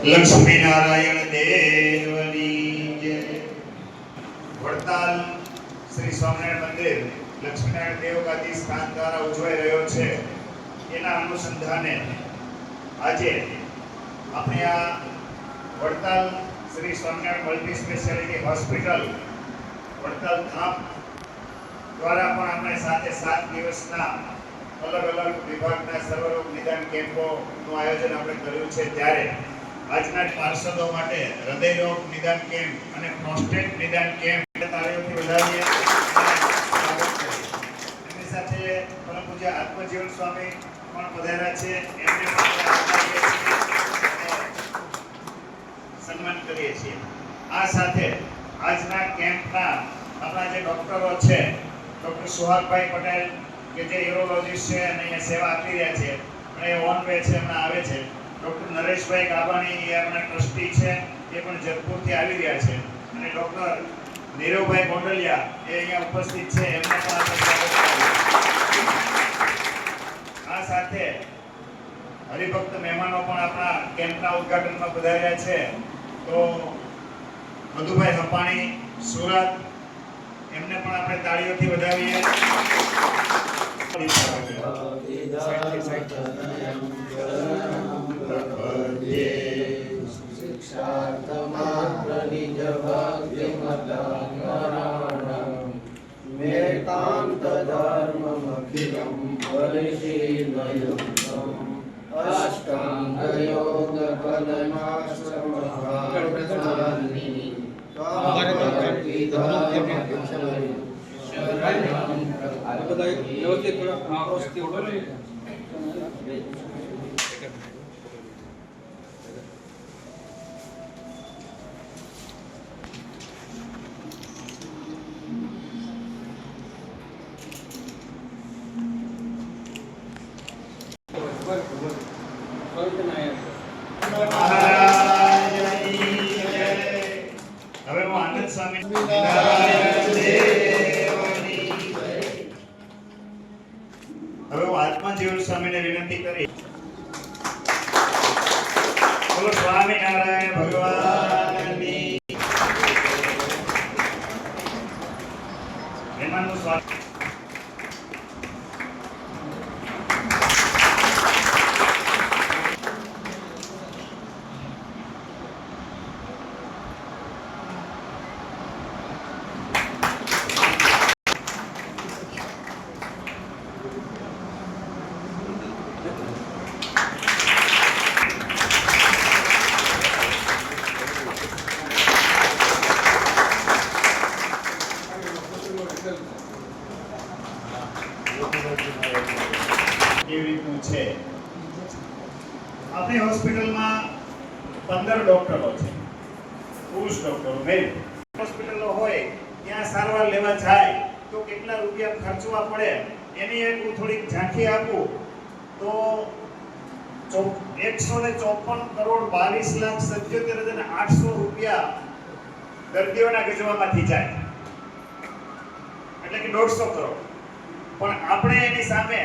લક્ષ્મી નારાયણ દેવની જય। વડતાલ શ્રી સ્વામિનારાયણ મંદિર લક્ષ્મીનારાયણ દેવ ગાદી સ્થાન દ્વારા ઉજવાઈ રહ્યો છે। એના અનુસંધાને આજે આપણે આ Vadtal Shri Swaminarayan multi speciality hospital Vadtal Dham દ્વારા પણ આપણે સાથે 7 દિવસના અલગ અલગ વિભાગના સર્વરોગ નિદાન કેમ્પોનું આયોજન આપણે કર્યું છે। ત્યારે આજના પાર્ષદો માટે હૃદય રોગ નિદાન કેમ્પ અને પ્રોસ્ટેટ નિદાન કેમ્પ તાળીઓથી વધાવીએ એમની સાથે પરમ પૂજ્ય આત્મજીવન સ્વામી પણ પધાર્યા છે, એમને સન્માન કરીએ છીએ। આ સાથે આજના કેમ્પના આપણા જે ડોક્ટરો છે, ડોક્ટર સુહાગભાઈ પટેલ કે જે યુરોલોજીસ્ટ છે અને અહીંયા સેવા આપી રહ્યા છે અને ઓન વે છે, હમણાં આવે છે। ડોક્ટર નરેશભાઈ ગાબાણી એ આપણા ટ્રસ્ટી છે, એ પણ જયપુરથી આવી રહ્યા છે અને ડોક્ટર નીરવભાઈ ગોંડલિયા એ અહીંયા ઉપસ્થિત છે, એમને પણ આપણે સ્વાગત કરીએ। આ સાથે હરિભક્ત મહેમાનો પણ આપણા કેમ્પના ઉદ્ઘાટનમાં પધાર્યા છે। તો મધુભાઈ હપાણી સુરત, એમને પણ આપણે તાળીઓથી વધાવીએ। હવે હું આનંદ સ્વામી હવે હું આત્મજીવન સ્વામીને વિનંતી કરી બોલો સ્વામિનારાયણ ભગવાનની મહેમાનનું સ્વાગત। કેવી રીતનું છે આપણી હોસ્પિટલમાં 15 ડોક્ટરો છે, પુરુષ ડોક્ટરો, મેલ હોસ્પિટલો હોય ત્યાં સારવાર લેવા જાય તો કેટલા રૂપિયા ખર્ચવા પડે એની એક હું થોડીક ઝાંખી આપું તો 154 કરોડ 22,77,800 રૂપિયા દર્દીઓના ગજવામાંથી જાય, એટલે કે 150 કરોડ। પણ આપણે એની સામે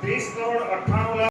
30 કરોડ 98 લાખ